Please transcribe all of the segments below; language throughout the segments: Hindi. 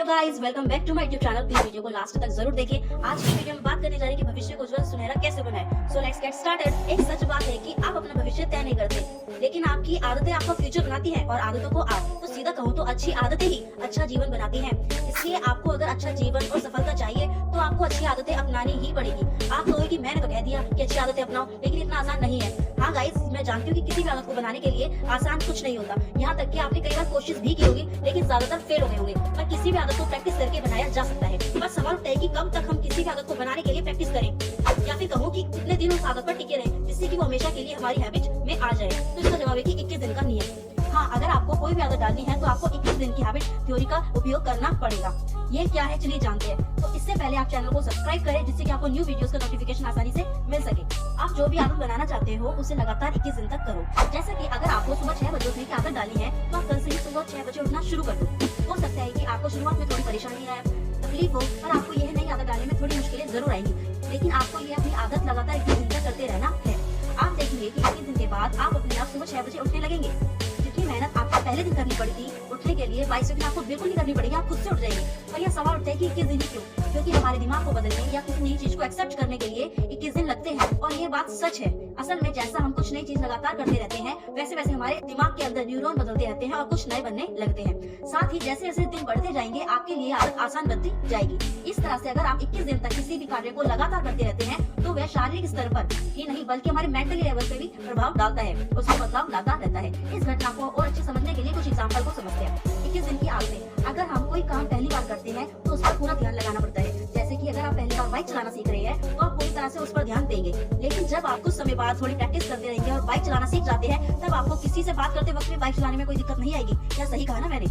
Guys, welcome back to my YouTube channel. Please video को लास्ट तक जरूर देखें। आज की वीडियो में बात करने जा रही है कि भविष्य को उज्जवल सुनहरा कैसे बनाएं। So let's get started. एक सच बात है कि आप अपना भविष्य तय नहीं करते, लेकिन आपकी आदतें आपका फ्यूचर बनाती हैं और आदतों को आप तो सीधा कहूँ तो अच्छी आदतें ही अच्छा जीवन बनाती हैं। इसलिए आपको अगर अच्छा जीवन और सफलता चाहिए तो आपको अच्छी आदतें अपनानी ही पड़ेगी। आप कहोगे कि मैंने तो कह दिया कि अच्छी आदतें अपनाओ, लेकिन इतना आसान नहीं है। हाँ गाइस, मैं जानती हूँ कि किसी भी आदत को बनाने के लिए आसान कुछ नहीं होता। यहाँ तक कि आपने कई बार कोशिश भी की होगी, लेकिन ज्यादातर फेल हो गए होंगे। पर किसी भी आदत को प्रैक्टिस करके बनाया जा सकता है। बस सवाल उठता है कि कब तक हम किसी भी आदत को बनाने के लिए प्रैक्टिस करें, या फिर कहूँ कि कितने दिन उस आदत पर टिके रहें जिससे कि वो हमेशा के लिए हमारी हैबिट में आ जाए। तो इसका जवाब है कि 21 दिन का नियम। हाँ, अगर आपको कोई भी आदत डालनी है तो आपको 21 दिन की हैबिट थ्योरी का उपयोग करना पड़ेगा। ये क्या है, चलिए जानते हैं। तो इससे पहले आप चैनल को सब्सक्राइब करें, जिससे कि आपको न्यू वीडियोस का नोटिफिकेशन आसानी से मिल सके। आप जो भी आदत बनाना चाहते हो उसे लगातार 21 दिन तक करो। जैसे कि अगर आपको सुबह 6 बजे उठने की आदत डालनी है तो आप कल से ही सुबह 6 बजे उठना शुरू कर दो। हो सकता है कि आपको शुरुआत में थोड़ी परेशानी आए, तकलीफ हो, पर आपको यह नई आदत डालने में थोड़ी मुश्किलें जरूर आएंगी, लेकिन आपको ये अपनी आदत लगातार 21 दिन तक करते रहना है। आप देखेंगे कि 21 दिन के बाद आप अपने आप सुबह 6 बजे उठने लगेंगे। जितनी मेहनत आपको पहले दिन करनी पड़ी थी उठने के लिए, 22 दिन आपको बिल्कुल नहीं करनी पड़ेगी, आप खुद से उठ जाएंगे। पर यह सवाल उठता है कि 21 दिन ही क्यों? क्योंकि हमारे दिमाग को बदलने या किसी नई चीज को एक्सेप्ट करने के लिए 21 दिन लगते हैं। और ये बात सच है। असल में जैसा हम कुछ नई चीज लगातार करते रहते हैं, वैसे वैसे हमारे दिमाग के अंदर न्यूरॉन बदलते रहते हैं और कुछ नए बनने लगते हैं। साथ ही जैसे जैसे दिन बढ़ते जाएंगे, आपके लिए आदत आसान बनती जाएगी। इस तरह से अगर आप 21 दिन तक किसी भी कार्य को लगातार करते रहते हैं तो वह शारीरिक स्तर पर ही नहीं बल्कि हमारे मेंटली लेवल पे भी प्रभाव डालता है, उसमें बदलाव लाता रहता है। इस घटना को और अच्छे समझने के लिए कुछ एग्जाम्पल को समझते हैं। 21 दिन की आदतें। अगर हम कोई काम पहली बार करते हैं तो उस पर पूरा ध्यान लगाना पड़ता है। जैसे कि अगर आप पहली बार बाइक चलाना सीख रहे हैं तो आप पूरी तरह से उस पर ध्यान देंगे, लेकिन जब आप कुछ समय बाद थोड़ी प्रैक्टिस करते रहेंगे और बाइक चलाना सीख जाते हैं, तब आपको किसी से बात करते वक्त में बाइक चलाने में कोई दिक्कत नहीं आएगी। क्या सही कहा ना मैंने?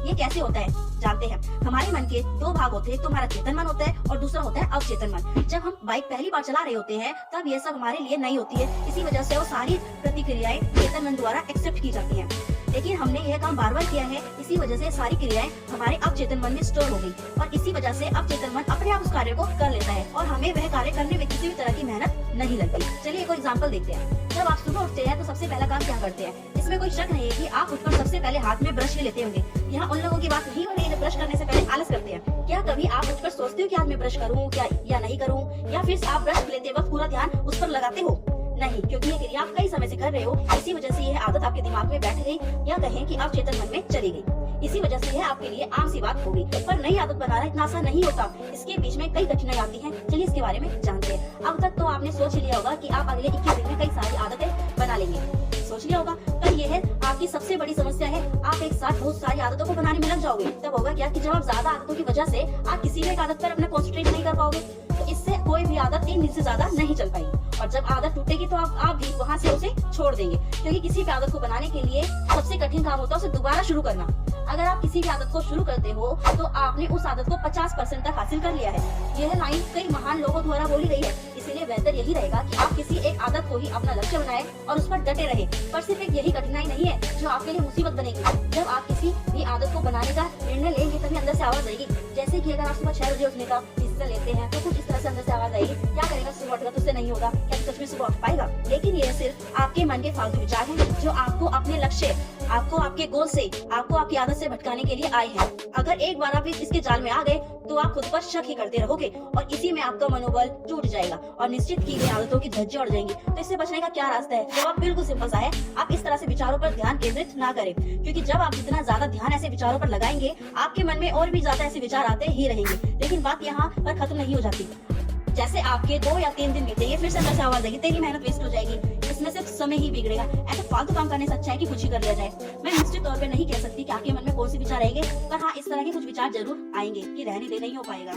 ये कैसे होता है जानते हैं। हमारे मन के दो भाग होते हैं, तो हमारा चेतन मन होता है और दूसरा होता है अवचेतन मन। जब हम बाइक पहली बार चला रहे होते हैं तब ये सब हमारे लिए नई होती है, इसी वजह से वो सारी प्रतिक्रियाएं चेतन मन द्वारा एक्सेप्ट की जाती हैं। लेकिन हमने यह काम बार बार किया है, इसी वजह से सारी क्रियाएं हमारे अवचेतन मन में स्टोर हो गई और इसी वजह से अवचेतन मन अपने आप उस कार्य को कर लेता है और हमें वह कार्य करने में किसी भी तरह की मेहनत नहीं लगती। चलिए एक एग्जांपल देखते हैं। जब आप सुबह उठते हैं तो सबसे पहला काम क्या करते हैं? इसमें कोई शक नहीं है कि आप उठकर सबसे पहले हाथ में ब्रश लेते होंगे। यहाँ उन लोगों की बात नहीं हो रही है जो ब्रश करने से पहले आलस करते हैं। क्या कभी आप उठकर सोचते हो कि आज मैं ब्रश करूँ क्या या नहीं करूँ, या फिर आप ब्रश लेते वक्त पूरा ध्यान उस पर लगाते हो? नहीं, क्योंकि ये क्रिया आप कई समय से कर रहे हो, इसी वजह से यह आदत आपके दिमाग में बैठ गई, या कहें कि आप चेतन मन में चली गई। इसी वजह से यह आपके लिए आम सी बात हो गई। पर नई आदत बनाना इतना आसान नहीं होता, इसके बीच में कई कठिनाई आती हैं। चलिए इसके बारे में जानते हैं। अब तक तो आपने सोच लिया होगा कि आप अगले 21 दिन में कई सारी आदतें बना लेंगे, सोच लिया होगा। पर यह है आपकी सबसे बड़ी समस्या है, आप एक साथ बहुत सारी आदतों को बनाने में लग जाओगे। तब होगा क्या कि जब आप ज्यादा आदतों की वजह से आप किसी भी एक आदत पर अपना कॉन्सेंट्रेट नहीं कर पाओगे, तो इससे कोई भी आदत 3 दिन से ज्यादा नहीं चल पाएगी। और जब आदत टूटेगी तो आप भी वहाँ से उसे छोड़ देंगे, क्योंकि किसी भी आदत को बनाने के लिए सबसे कठिन काम होता है उसे दोबारा शुरू करना। अगर आप किसी भी आदत को शुरू करते हो तो आपने उस आदत को 50% तक हासिल कर लिया है। यह लाइन कई महान लोगों द्वारा बोली गई है, इसीलिए बेहतर यही रहेगा कि आप किसी एक आदत को ही अपना लक्ष्य बनाएं और उस पर डटे रहे। पर सिर्फ एक यही कठिनाई नहीं है जो आपके लिए मुसीबत बनेगी। जब आप किसी भी आदत को बनाने का निर्णय लेंगे तभी अंदर से आवाज आएगी। जैसे कि अगर आप सुबह 6 बजे उठने का डिसीजन लेते हैं तो कुछ इस तरह से अंदर से आवाज आएगी, क्या करेगा सुबह उठेगा तो उससे नहीं होगा, क्या सच में सुबह उठ पाएगा? लेकिन ये सिर्फ आपके मन के फालतू विचार हैं जो आपको अपने लक्ष्य, आपको आपके गोल से, आपको आपकी आदत से भटकाने के लिए आए हैं। अगर एक बार आप इसके जाल में आ गए तो आप खुद पर शक ही करते रहोगे और इसी में आपका मनोबल टूट जाएगा और निश्चित की गई आदतों की धज्जियां उड़ जाएंगी। तो इससे बचने का क्या रास्ता है? जवाब बिल्कुल सिंपल सा है, आप इस तरह से विचारों पर ध्यान केंद्रित ना करें, क्योंकि जब आप जितना ज्यादा ध्यान ऐसे विचारों पर लगाएंगे, आपके मन में और भी ज्यादा ऐसे विचार आते ही रहेंगे। लेकिन बात यहाँ पर खत्म नहीं हो जाती। जैसे आपके 2 या 3 दिन बीतेंगे, फिर से अंदर से आवाज आएगी, तेरी मेहनत वेस्ट हो जाएगी, इसमें सिर्फ समय ही बिगड़ेगा। ऐसे फालतू काम करने से अच्छा है कि कुछ ही कर लिया जाए। मैं निश्चित तौर पे नहीं कह सकती कि आपके मन में कौन से विचार आएंगे, पर हाँ, इस तरह के कुछ विचार जरूर आएंगे कि रहने दे नहीं हो पाएगा।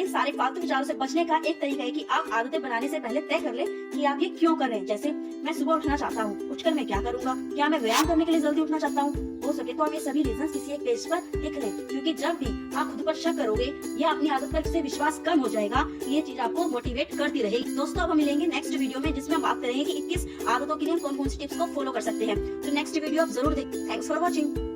इन सारे फालतू विचारों से बचने का एक तरीका है कि आप आदतें बनाने से पहले तय कर ले कि आप ये क्यों कर रहे हैं। जैसे मैं सुबह उठना चाहता हूँ, उठकर मैं क्या करूंगा? क्या मैं व्यायाम करने के लिए जल्दी उठना चाहता हूँ? हो सके तो आप ये सभी रीजन किसी एक पेज पर लिख लें, क्योंकि जब भी आप खुद पर शक करोगे या अपनी आदत पर से विश्वास कम हो जाएगा, ये चीज आपको मोटिवेट करती रहेगी। दोस्तों, अब हम मिलेंगे नेक्स्ट वीडियो में, जिसमें हम बात करेंगे कि 21 आदतों के लिए कौन कौन सी टिप्स को फॉलो कर सकते हैं। तो नेक्स्ट वीडियो आप जरूर देखें। Thanks for watching.